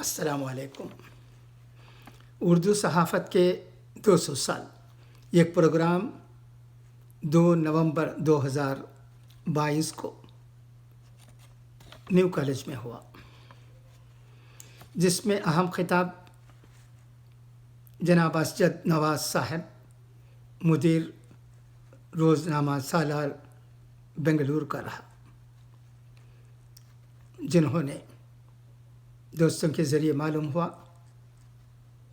السلام علیکم۔ اردو صحافت کے 200 سال، ایک پروگرام 2 نومبر 2022 کو نیو کالج میں ہوا، جس میں اہم خطاب جناب اسجد نواز صاحب، مدیر روزنامہ سالار بنگلور کا رہا، جنہوں نے دوستوں کے ذریعے معلوم ہوا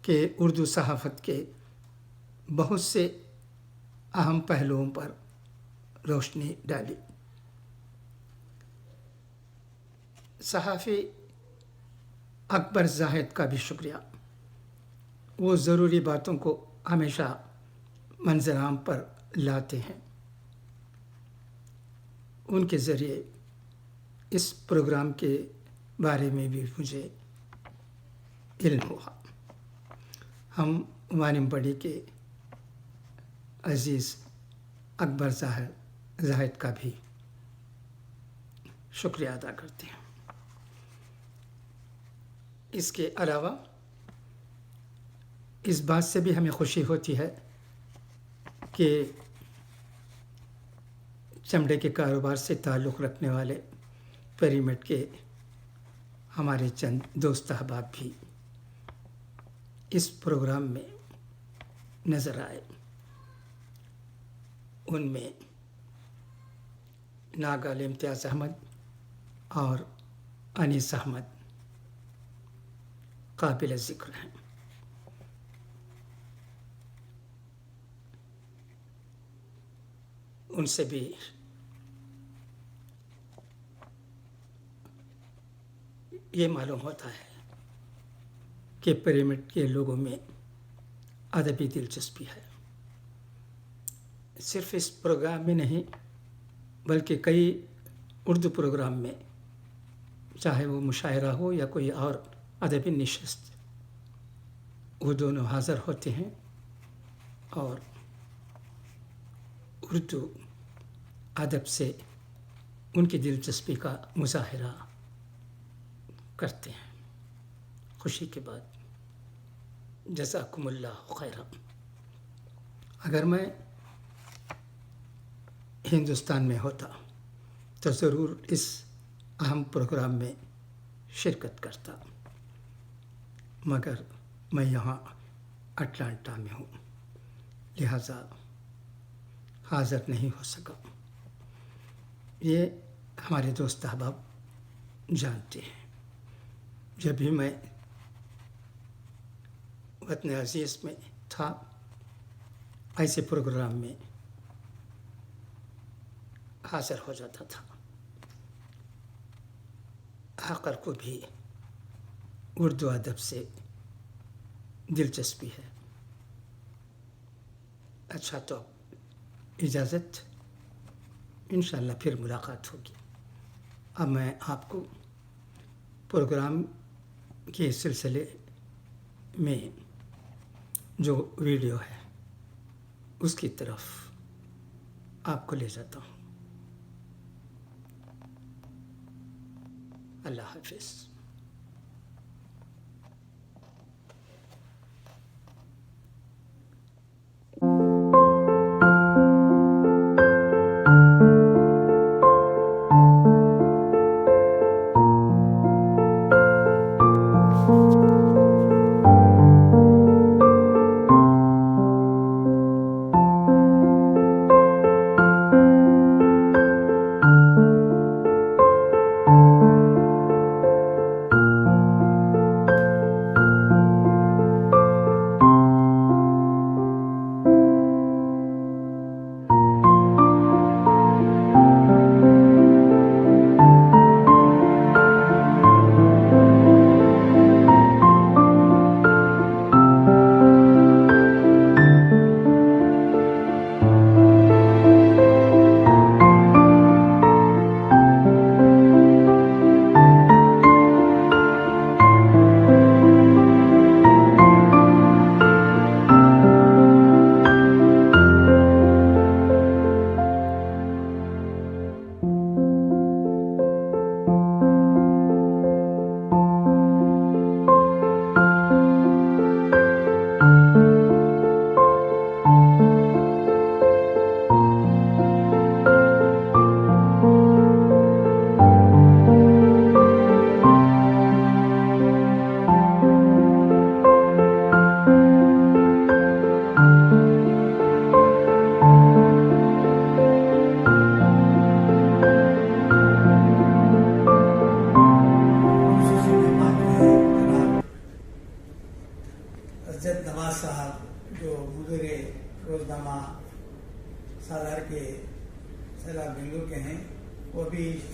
کہ اردو صحافت کے بہت سے اہم پہلوؤں پر روشنی ڈالی۔ صحافی اکبر زاہد کا بھی شکریہ، وہ ضروری باتوں کو ہمیشہ منظر عام پر لاتے ہیں۔ ان کے ذریعے اس پروگرام کے بارے میں بھی مجھے علم ہوا۔ ہم وانمبڑی کے عزیز اکبر زاہد کا بھی شکریہ ادا کرتے ہیں۔ اس کے علاوہ اس بات سے بھی ہمیں خوشی ہوتی ہے کہ چمڑے کے کاروبار سے تعلق رکھنے والے پیریمیڈ کے ہمارے چند دوست احباب بھی اس پروگرام میں نظر آئے۔ ان میں ناگل امتیاز احمد اور انیس احمد قابل ذکر ہیں۔ ان سے بھی یہ معلوم ہوتا ہے کہ پیریمیڈ کے لوگوں میں ادبی دلچسپی ہے، صرف اس پروگرام میں نہیں بلکہ کئی اردو پروگرام میں، چاہے وہ مشاعرہ ہو یا کوئی اور ادبی نشست، وہ دونوں حاضر ہوتے ہیں اور اردو ادب سے ان کی دلچسپی کا مظاہرہ کرتے ہیں۔ خوشی کے بات، جزاکم اللہ خیرا۔ اگر میں ہندوستان میں ہوتا تو ضرور اس اہم پروگرام میں شرکت کرتا، مگر میں یہاں اٹلانٹا میں ہوں، لہٰذا حاضر نہیں ہو سکا۔ یہ ہمارے دوست احباب جانتے ہیں، جب بھی میں وطن عزیز میں تھا، ایسے پروگرام میں حاضر ہو جاتا تھا۔ آخر کو بھی اردو ادب سے دلچسپی ہے۔ اچھا، تو اجازت، انشاءاللہ پھر ملاقات ہوگی۔ اب میں آپ کو پروگرام کے سلسلے میں جو ویڈیو ہے اس کی طرف آپ کو لے جاتا ہوں۔ اللہ حافظ۔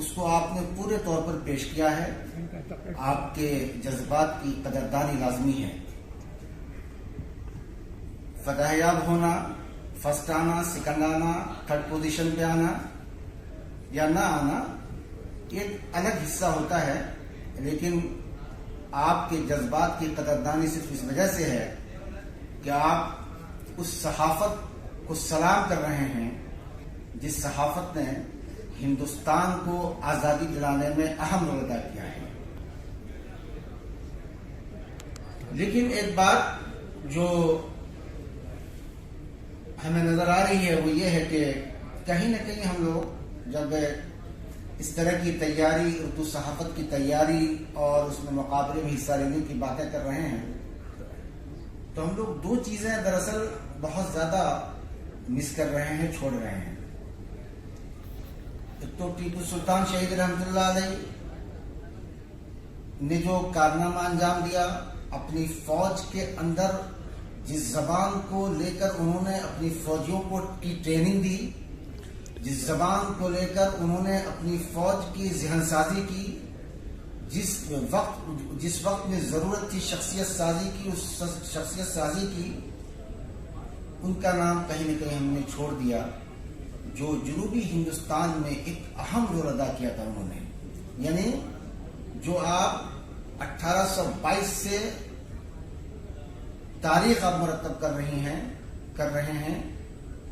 اس کو آپ نے پورے طور پر پیش کیا ہے. آپ کے جذبات کی قدردانی لازمی ہے. فتح یاب ہونا، فرسٹ آنا، سیکنڈ آنا، تھرڈ پوزیشن پہ آنا یا نہ آنا ایک الگ حصہ ہوتا ہے، لیکن آپ کے جذبات کی قدردانی صرف اس وجہ سے ہے کہ آپ اس صحافت کو سلام کر رہے ہیں جس صحافت نے ہندوستان کو آزادی دلانے میں اہم رول ادا کیا ہے. لیکن ایک بات جو ہمیں نظر آ رہی ہے وہ یہ ہے کہ کہیں نہ کہیں ہم لوگ جب اس طرح کی تیاری، اردو صحافت کی تیاری اور اس میں مقابلے میں حصہ لینے کی باتیں کر رہے ہیں تو ہم لوگ دو چیزیں دراصل بہت زیادہ مس کر رہے ہیں، چھوڑ رہے ہیں. ایک تو ٹیپو سلطان شہید رحمۃ اللہ علیہ نے جو کارنامہ انجام دیا، اپنی فوج کے اندر جس زبان کو لے کر انہوں نے اپنی فوجیوں کو کی ٹریننگ دی، جس زبان کو لے کر انہوں نے اپنی فوج کی ذہن سازی کی، جس وقت میں ضرورت تھی شخصیت سازی کی، اس شخصیت سازی کی، ان کا نام کہیں نہ کہیں ہم نے چھوڑ دیا. جو جنوبی ہندوستان میں ایک اہم رول ادا کیا تھا انہوں نے، یعنی جو آپ 1822 سے تاریخ آپ مرتب کر رہے ہیں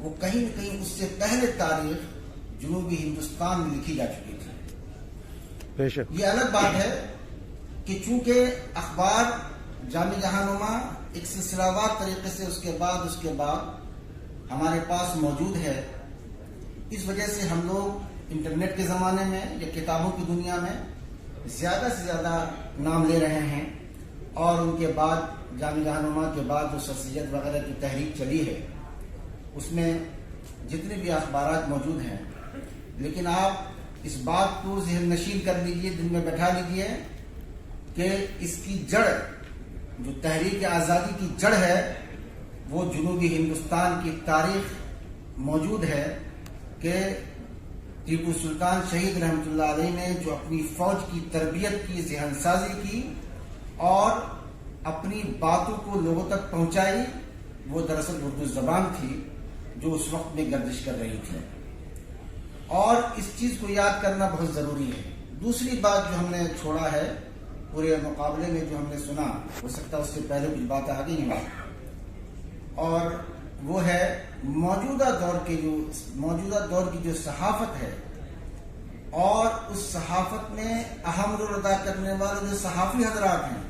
وہ کہیں نہ کہیں اس سے پہلے تاریخ جنوبی ہندوستان میں لکھی جا چکی تھی. یہ الگ بات ہے کہ چونکہ اخبار جامع جہاں نما ایک سلسلہ وار طریقے سے اس کے بعد ہمارے پاس موجود ہے، اس وجہ سے ہم لوگ انٹرنیٹ کے زمانے میں یا کتابوں کی دنیا میں زیادہ سے زیادہ نام لے رہے ہیں. اور ان کے بعد جامع جہاں نما کے بعد جو سر سید وغیرہ کی تحریک چلی ہے اس میں جتنے بھی اخبارات موجود ہیں، لیکن آپ اس بات کو ذہن نشین کر لیجئے، دل میں بیٹھا لیجئے کہ اس کی جڑ، جو تحریک آزادی کی جڑ ہے، وہ جنوبی ہندوستان کی تاریخ موجود ہے کہ ٹیپو سلطان شہید رحمۃ اللہ علیہ نے جو اپنی فوج کی تربیت کی، ذہن سازی کی اور اپنی باتوں کو لوگوں تک پہنچائی، وہ دراصل اردو زبان تھی جو اس وقت میں گردش کر رہی تھی. اور اس چیز کو یاد کرنا بہت ضروری ہے. دوسری بات جو ہم نے چھوڑا ہے پورے مقابلے میں، جو ہم نے سنا، ہو سکتا ہے اس سے پہلے کچھ باتیں آ گئی ہیں، اور وہ ہے موجودہ دور کی جو صحافت ہے اور اس صحافت میں اہم رول ادا کرنے والے جو صحافی حضرات ہیں.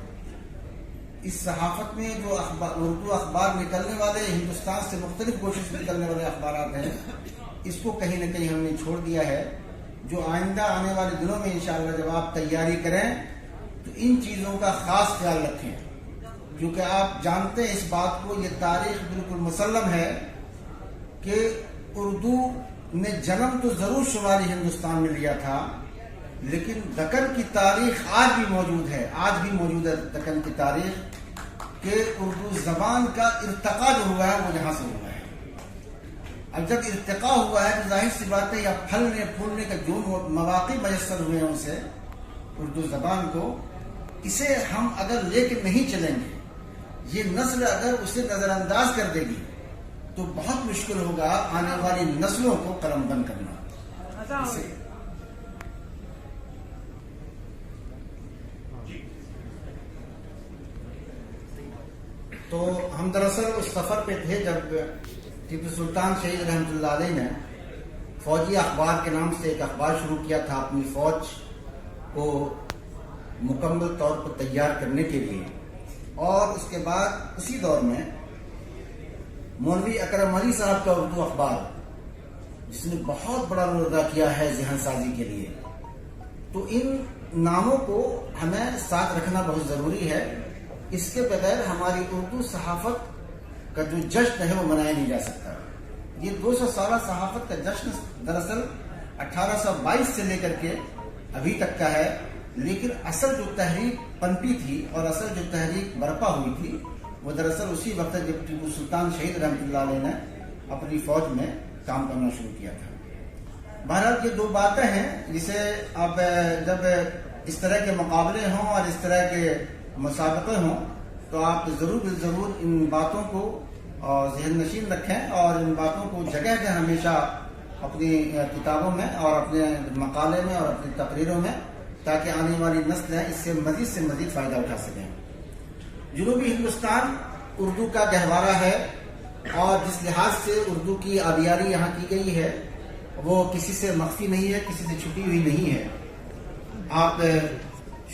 اس صحافت میں جو اردو اخبار نکلنے والے، ہندوستان سے مختلف کوشش نکلنے والے اخبارات ہیں، اس کو کہیں نہ کہیں ہم نے چھوڑ دیا ہے. جو آئندہ آنے والے دنوں میں انشاءاللہ جب آپ تیاری کریں تو ان چیزوں کا خاص خیال رکھیں، کیونکہ آپ جانتے ہیں اس بات کو، یہ تاریخ بالکل مسلم ہے کہ اردو نے جنم تو ضرور شمالی ہندوستان میں لیا تھا، لیکن دکن کی تاریخ آج بھی موجود ہے دکن کی تاریخ، کہ اردو زبان کا ارتقاء جو ہوا ہے وہ یہاں سے ہوا ہے. اب جب ارتقاء ہوا ہے تو ظاہر سی بات ہے یا پھلنے پھولنے کا جو مواقع میسر ہوئے ہیں اسے، اردو زبان کو، اسے ہم اگر لے کے نہیں چلیں گے، یہ نسل اگر اسے نظر انداز کر دے گی تو بہت مشکل ہوگا آنے والی نسلوں کو قلم بند کرنا. تو ہم دراصل اس سفر پہ تھے جب ٹیپو سلطان شہید رحمۃ اللہ علیہ نے فوجی اخبار کے نام سے ایک اخبار شروع کیا تھا اپنی فوج کو مکمل طور پر تیار کرنے کے لیے. اور اس کے بعد اسی دور میں مولوی اکرم علی صاحب کا اردو اخبار، جس نے بہت بڑا رول ادا کیا ہے ذہن سازی کے لیے. تو ان ناموں کو ہمیں ساتھ رکھنا بہت ضروری ہے. اس کے بغیر ہماری اردو صحافت کا جو جشن ہے وہ منایا نہیں جا سکتا. یہ 200 سالہ صحافت کا جشن دراصل 1822 سے لے کر کے ابھی تک کا ہے، لیکن اصل جو تحریک پنپی تھی اور اصل جو تحریک برپا ہوئی تھی وہ دراصل اسی وقت جب ٹیپو سلطان شہید رحمۃ اللہ علیہ نے اپنی فوج میں کام کرنا شروع کیا تھا. بہرحال یہ 2 باتیں ہیں جسے اب جب اس طرح کے مقابلے ہوں اور اس طرح کے مسابقے ہوں تو آپ ضرور ان باتوں کو ذہن نشین رکھیں اور ان باتوں کو جگہ دیں ہمیشہ اپنی کتابوں میں اور اپنے مقالے میں اور اپنی تقریروں میں، تاکہ آنے والی نسلیں اس سے مزید فائدہ اٹھا سکیں۔ جنوبی ہندوستان اردو کا گہوارہ ہے، اور جس لحاظ سے اردو کی آبیاری یہاں کی گئی ہے وہ کسی سے مخفی نہیں ہے، کسی سے چھپی ہوئی نہیں ہے۔ آپ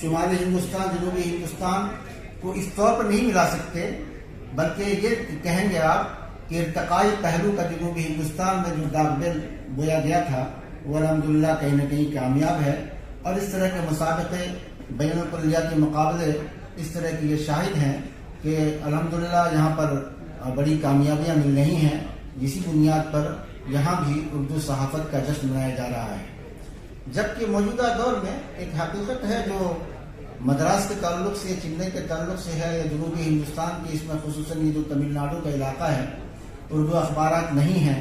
شمالی ہندوستان، جنوبی ہندوستان کو اس طور پر نہیں ملا سکتے، بلکہ یہ کہیں گے آپ کہ ارتقائی پہلو کا جنوبی ہندوستان میں جو داغ بویا گیا تھا وہ الحمدللہ کہیں نہ کہیں کامیاب ہے، اور اس طرح کے مسابقے، بین الکلیاتی مقابلے اس طرح کی یہ شاہد ہیں کہ الحمدللہ یہاں پر بڑی کامیابیاں مل رہی ہیں، جسی بنیاد پر یہاں بھی اردو صحافت کا جشن منایا جا رہا ہے۔ جبکہ موجودہ دور میں ایک حقیقت ہے جو مدراس کے تعلق سے، چنئی کے تعلق سے ہے، یا جنوبی ہندوستان کی، اس میں خصوصاً یہ جو تمل ناڈو کا علاقہ ہے، اردو اخبارات نہیں ہیں،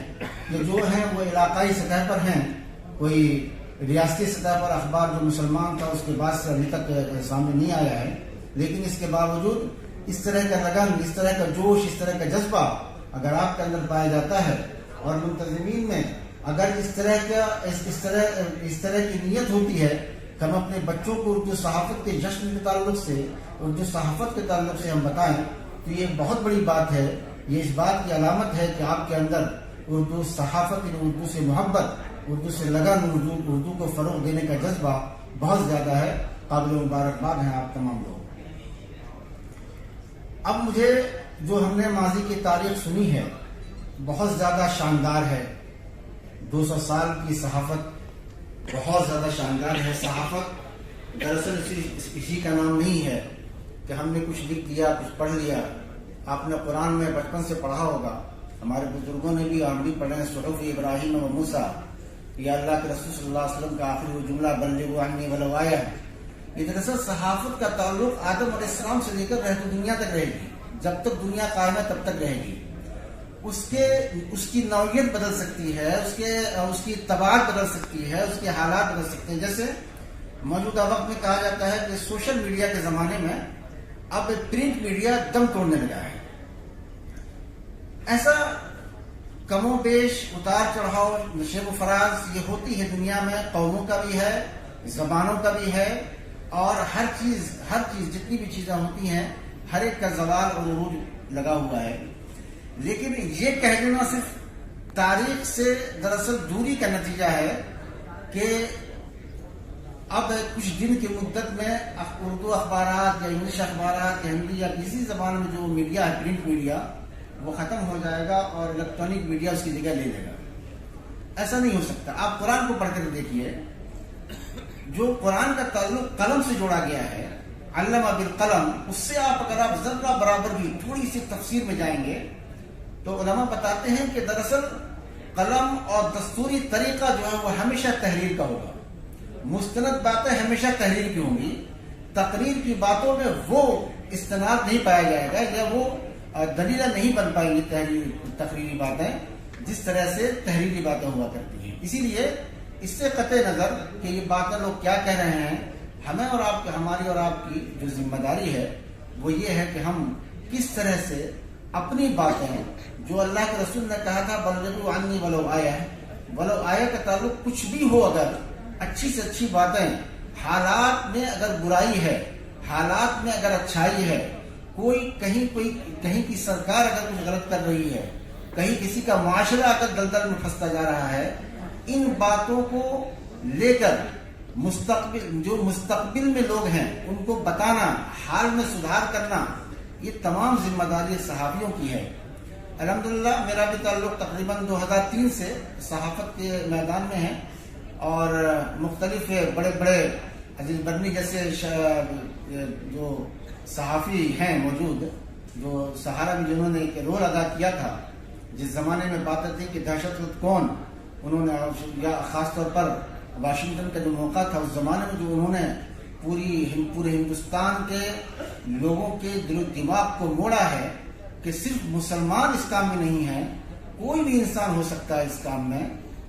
یہ جو ہیں وہ علاقائی سطح پر ہیں۔ کوئی ریاستی سطح پر اخبار جو مسلمان تھا اس کے بعد سے ابھی تک سامنے نہیں آیا ہے، لیکن اس کے باوجود اس طرح کا لگن، اس طرح کا جوش، اس طرح کا جذبہ اگر آپ کے اندر پایا جاتا ہے، اور منتظمین میں اگر اس طرح کی نیت ہوتی ہے کہ ہم اپنے بچوں کو اردو صحافت کے جشن کے تعلق سے، اردو صحافت کے تعلق سے ہم بتائیں، تو یہ بہت بڑی بات ہے۔ یہ اس بات کی علامت ہے کہ آپ کے اندر اردو صحافت، اردو سے محبت، اردو سے لگن، اردو کو فروغ دینے کا جذبہ بہت زیادہ ہے۔ قابل مبارکباد ہیں آپ تمام لوگ۔ اب مجھے جو ہم نے ماضی کی تاریخ سنی ہے بہت زیادہ شاندار ہے۔ 200 سال کی صحافت بہت زیادہ شاندار ہے۔ صحافت دراصل اسی کا نام نہیں ہے کہ ہم نے کچھ لکھ دیا، کچھ پڑھ لیا۔ آپ نے قرآن میں بچپن سے پڑھا ہوگا، ہمارے بزرگوں نے بھی، ہم بھی پڑھے ہیں، صحف ابراہیم و موسیٰ، یا اللہ کے رسول صلی اللہ علیہ وسلم کا آخری وہ جملہ بلغوا عنی ولو آیہ۔ یہ دراصل صحافت کا تعلق آدم علیہ السلام سے لے کر رہتی دنیا تک رہے گی، جب تک دنیا قائم ہے تب تک رہے گی۔ اس کی نوعیت بدل سکتی ہے، اس کی طباعت بدل سکتی ہے، اس کے حالات بدل سکتے ہیں۔ جیسے موجودہ وقت میں کہا جاتا ہے کہ سوشل میڈیا کے زمانے میں اب پرنٹ میڈیا دم توڑنے لگا ہے۔ ایسا کم و بیش اتار چڑھاؤ، نشیب و فراز یہ ہوتی ہے دنیا میں، قوموں کا بھی ہے، زبانوں کا بھی ہے، اور ہر چیز جتنی بھی چیزیں ہوتی ہیں ہر ایک کا زوال اور عروج لگا ہوا ہے۔ لیکن یہ کہہ دینا صرف تاریخ سے دراصل دوری کا نتیجہ ہے کہ اب کچھ دن کی مدت میں اردو اخبارات یا انگلش اخبارات یا ہندی یا کسی زبان میں جو میڈیا ہے، پرنٹ میڈیا، وہ ختم ہو جائے گا اور الیکٹرانک میڈیا اس کی جگہ لے لے گا۔ ایسا نہیں ہو سکتا۔ آپ قرآن کو پڑھ کر دیکھیے، جو قرآن کا تعلق قلم سے جوڑا گیا ہے، علم بالقلم، اس سے اگر آپ ذرہ برابر بھی تھوڑی سی تفسیر میں جائیں گے تو علماء بتاتے ہیں کہ دراصل قلم اور دستوری طریقہ جو ہے وہ ہمیشہ تحریر کا ہوگا۔ مستند باتیں ہمیشہ تحریر کی ہوں گی، تقریر کی باتوں میں وہ استناد نہیں پایا جائے گا، یا وہ دلیلہ نہیں بن پائیں گی تقریری باتیں جس طرح سے تحریری باتیں ہوا کرتی ہیں۔ اسی لیے اس سے قطع نظر کہ یہ باتیں لوگ کیا کہہ رہے ہیں، ہمیں اور آپ ہماری اور آپ کی جو ذمہ داری ہے وہ یہ ہے کہ ہم کس طرح سے اپنی باتیں جو اللہ کے رسول نے کہا تھا بلغوا عنی ولو آیہ، ولو آیہ کا تعلق کچھ بھی ہو، اگر اچھی سے اچھی باتیں، حالات میں اگر برائی ہے، حالات میں اگر اچھائی ہے، کہیں کی سرکار اگر کچھ غلط کر رہی ہے، کہیں کسی کا معاشرہ اگر دلدل میں پھنستا جا رہا ہے، ان باتوں کو لے کر مستقبل میں لوگ ہیں ان کو بتانا، حال میں سدھار کرنا، یہ تمام ذمہ داری صحافیوں کی ہے۔ الحمدللہ میرا بھی تعلق تقریباً 2003 سے صحافت کے میدان میں ہے، اور مختلف بڑے بڑے عزیز برنی جیسے جو صحافی ہیں موجود، جو سہارا میں جنہوں نے ایک رول ادا کیا تھا، جس زمانے میں باتیں تھی کہ دہشت گرد کون، انہوں نے، یا خاص طور پر واشنگٹن کا جو موقع تھا اس زمانے میں، جو انہوں نے پورے ہندوستان کے لوگوں کے دل و دماغ کو موڑا ہے کہ صرف مسلمان اس کام میں نہیں ہیں، کوئی بھی انسان ہو سکتا ہے اس کام میں۔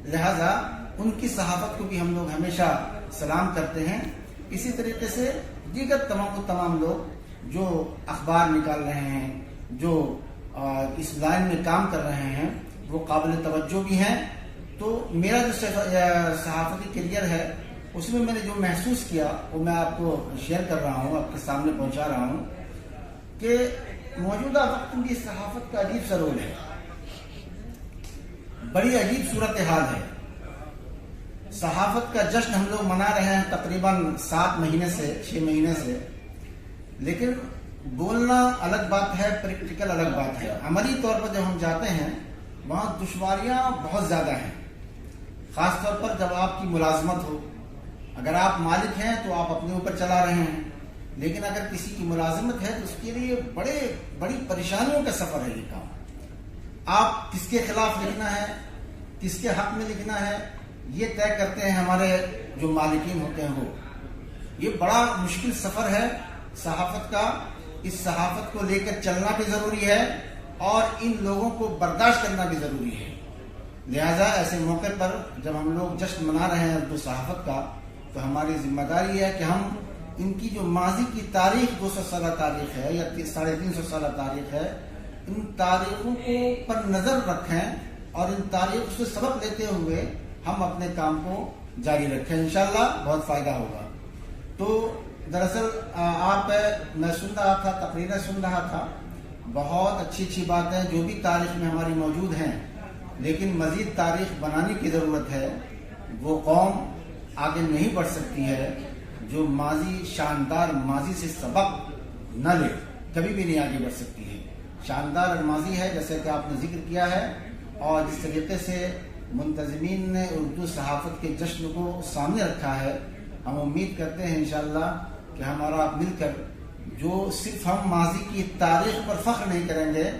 لہذا ان کی صحافت کو بھی ہم لوگ ہمیشہ سلام کرتے ہیں. اسی طریقے سے دیگر تمام لوگ جو اخبار نکال رہے ہیں, جو اس لائن میں کام کر رہے ہیں, وہ قابل توجہ بھی ہیں. تو میرا جو صحافتی کیریئر ہے اس میں نے جو محسوس کیا وہ میں آپ کو شیئر کر رہا ہوں, آپ کے سامنے پہنچا رہا ہوں کہ موجودہ وقت میں صحافت کا عجیب سا رول ہے, بڑی عجیب صورتحال ہے. صحافت کا جشن ہم لوگ منا رہے ہیں تقریباً 7 مہینے سے 6 مہینے سے, لیکن بولنا الگ بات ہے, پریکٹیکل الگ بات ہے. عملی طور پر جب ہم جاتے ہیں وہاں دشواریاں بہت زیادہ ہیں, خاص طور پر جب آپ کی ملازمت ہو. اگر آپ مالک ہیں تو آپ اپنے اوپر چلا رہے ہیں, لیکن اگر کسی کی ملازمت ہے تو اس کے لیے بڑی پریشانیوں کا سفر ہے یہ کام. آپ کس کے خلاف لکھنا ہے, کس کے حق میں لکھنا ہے, یہ طے کرتے ہیں ہمارے جو مالکین ہوتے ہیں وہ. یہ بڑا مشکل سفر ہے صحافت کا. اس صحافت کو لے کر چلنا بھی ضروری ہے اور ان لوگوں کو برداشت کرنا بھی ضروری ہے. لہذا ایسے موقع پر جب ہم لوگ جشن منا رہے ہیں اردو صحافت کا, تو ہماری ذمہ داری ہے کہ ہم ان کی جو ماضی کی تاریخ 200 سالہ تاریخ ہے یا 350 سالہ تاریخ ہے, ان تاریخوں کو پر نظر رکھیں اور ان تاریخ سے سبق لیتے ہوئے ہم اپنے کام کو جاری رکھیں. انشاءاللہ بہت فائدہ ہوگا. تو دراصل میں سن رہا تھا, تقریریں سن رہا تھا, بہت اچھی باتیں جو بھی تاریخ میں ہماری موجود ہیں, لیکن مزید تاریخ بنانے کی ضرورت ہے. وہ قوم آگے نہیں بڑھ سکتی ہے جو شاندار ماضی سے سبق نہ لے, کبھی بھی نہیں آگے بڑھ سکتی ہے. شاندار ماضی ہے جیسے کہ آپ نے ذکر کیا ہے, اور جس طریقے سے منتظمین نے اردو صحافت کے جشن کو سامنے رکھا ہے, ہم امید کرتے ہیں انشاءاللہ کہ ہمارا مل کر جو صرف ہم ماضی کی تاریخ پر فخر نہیں کریں گے,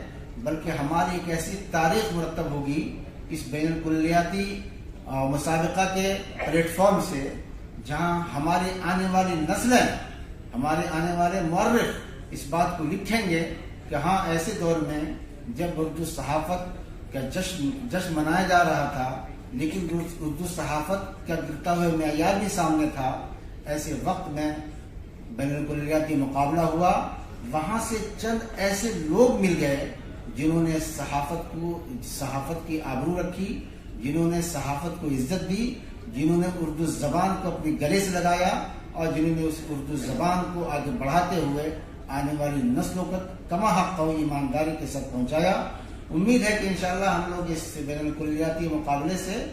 بلکہ ہماری ایک ایسی تاریخ مرتب ہوگی اس بین الکلیاتی مسابقہ کے پلیٹ فارم سے, جہاں ہماری آنے والی نسلیں, ہمارے آنے والے مورخ اس بات کو لکھیں گے کہ ہاں ایسے دور میں جب اردو صحافت کا جشن منایا جا رہا تھا, لیکن اردو صحافت کا گرتا ہوئے معیار بھی سامنے تھا, ایسے وقت میں بین الکلیاتی مقابلہ ہوا, وہاں سے چند ایسے لوگ مل گئے جنہوں نے صحافت کی آبرو رکھی, جنہوں نے صحافت کو عزت دی, جنہوں نے اردو زبان کو اپنی گلے سے لگایا, اور جنہوں نے اس اردو زبان کو آگے بڑھاتے ہوئے آنے والی نسلوں کو کما حق و ایمانداری کے ساتھ پہنچایا. امید ہے کہ انشاءاللہ ہم لوگ اس بین الکلیاتی مقابلے سے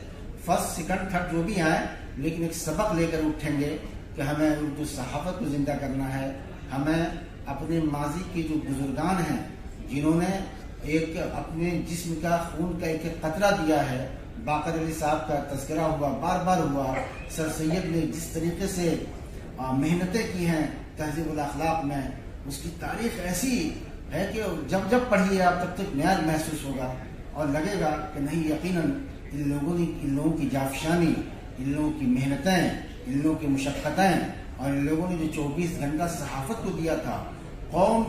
فرسٹ سیکنڈ تھرڈ جو بھی آئیں, لیکن ایک سبق لے کر اٹھیں گے کہ ہمیں اردو صحافت کو زندہ کرنا ہے. ہمیں اپنے ماضی کے جو بزرگان ہیں جنہوں نے ایک اپنے جسم کا خون کا ایک قطرہ دیا ہے, باقر علی صاحب کا تذکرہ ہوا, بار ہوا, سر سید نے جس طریقے سے محنتیں کی ہیں تہذیب الاخلاق میں, اس کی تاریخ ایسی ہے کہ جب پڑھیے آپ تب تک نیا محسوس ہوگا اور لگے گا کہ نہیں, یقیناً ان لوگوں کی جافشانی, ان لوگوں کی محنتیں, ان لوگوں کی مشقتیں, اور ان لوگوں نے جو 24 گھنٹہ صحافت کو دیا تھا, قوم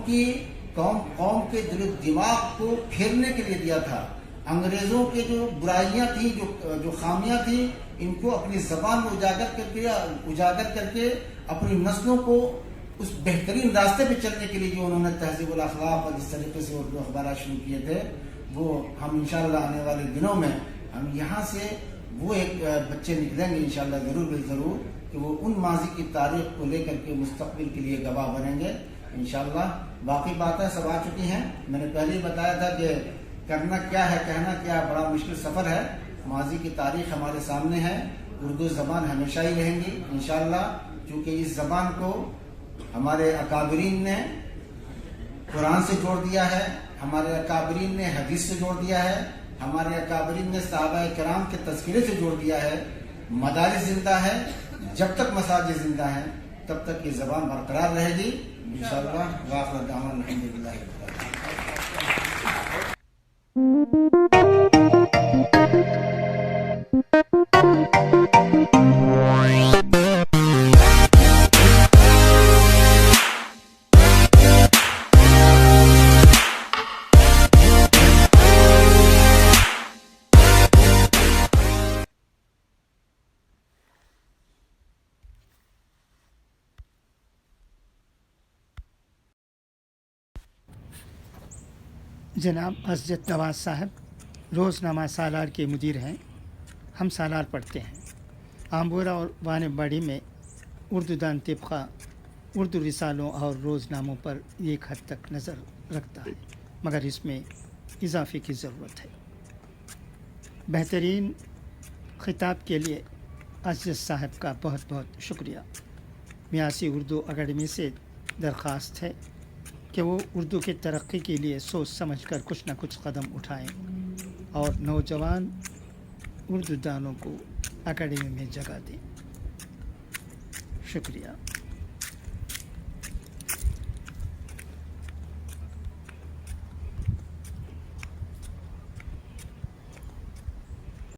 کے دل و دماغ کو پھیرنے کے لیے دیا تھا. انگریزوں کے جو برائیاں تھیں, جو خامیاں تھیں, ان کو اپنی زبان میں اجاگر کر کے اپنی نسلوں کو اس بہترین راستے پہ چلنے کے لیے جو انہوں نے تہذیب الاخلاق اور جس طریقے سے اردو اخبارات شروع کیے تھے, وہ ہم انشاءاللہ آنے والے دنوں میں ہم یہاں سے وہ ایک بچے نکلیں گے انشاءاللہ ضرور کہ وہ ان ماضی کی تاریخ کو لے کر کے مستقبل کے لیے گواہ بنیں گے انشاءاللہ. باقی باتیں سب آ چکی ہیں. میں نے پہلے ہی بتایا تھا کہ کرنا کیا ہے, کہنا کیا ہے, بڑا مشکل سفر ہے. ماضی کی تاریخ ہمارے سامنے ہے. اردو زبان ہمیشہ ہی رہیں گی انشاءاللہ, کیونکہ اس زبان کو ہمارے اکابرین نے قرآن سے جوڑ دیا ہے, ہمارے اکابرین نے حدیث سے جوڑ دیا ہے, ہمارے اکابرین نے صحابہ کرام کے تذکرے سے جوڑ دیا ہے. مدارس زندہ ہے, جب تک مساجد زندہ ہیں تب تک یہ زبان برقرار رہے گی انشاءاللہ. وآخر دعوانا الحمدللہ. جناب اسجد نواز صاحب روزنامہ سالار کے مدیر ہیں. ہم سالار پڑھتے ہیں. آمبورا اور وان باڑی میں اردو دان طبقہ اردو رسالوں اور روزناموں پر ایک حد تک نظر رکھتا ہے، مگر اس میں اضافے کی ضرورت ہے. بہترین خطاب کے لیے اسجد صاحب کا بہت بہت شکریہ. میاسی اردو اکیڈمی سے درخواست ہے کہ وہ اردو کی ترقی کے لیے سوچ سمجھ کر کچھ نہ کچھ قدم اٹھائیں اور نوجوان اردو دانوں کو اکیڈمی میں جگہ دیں. شکریہ.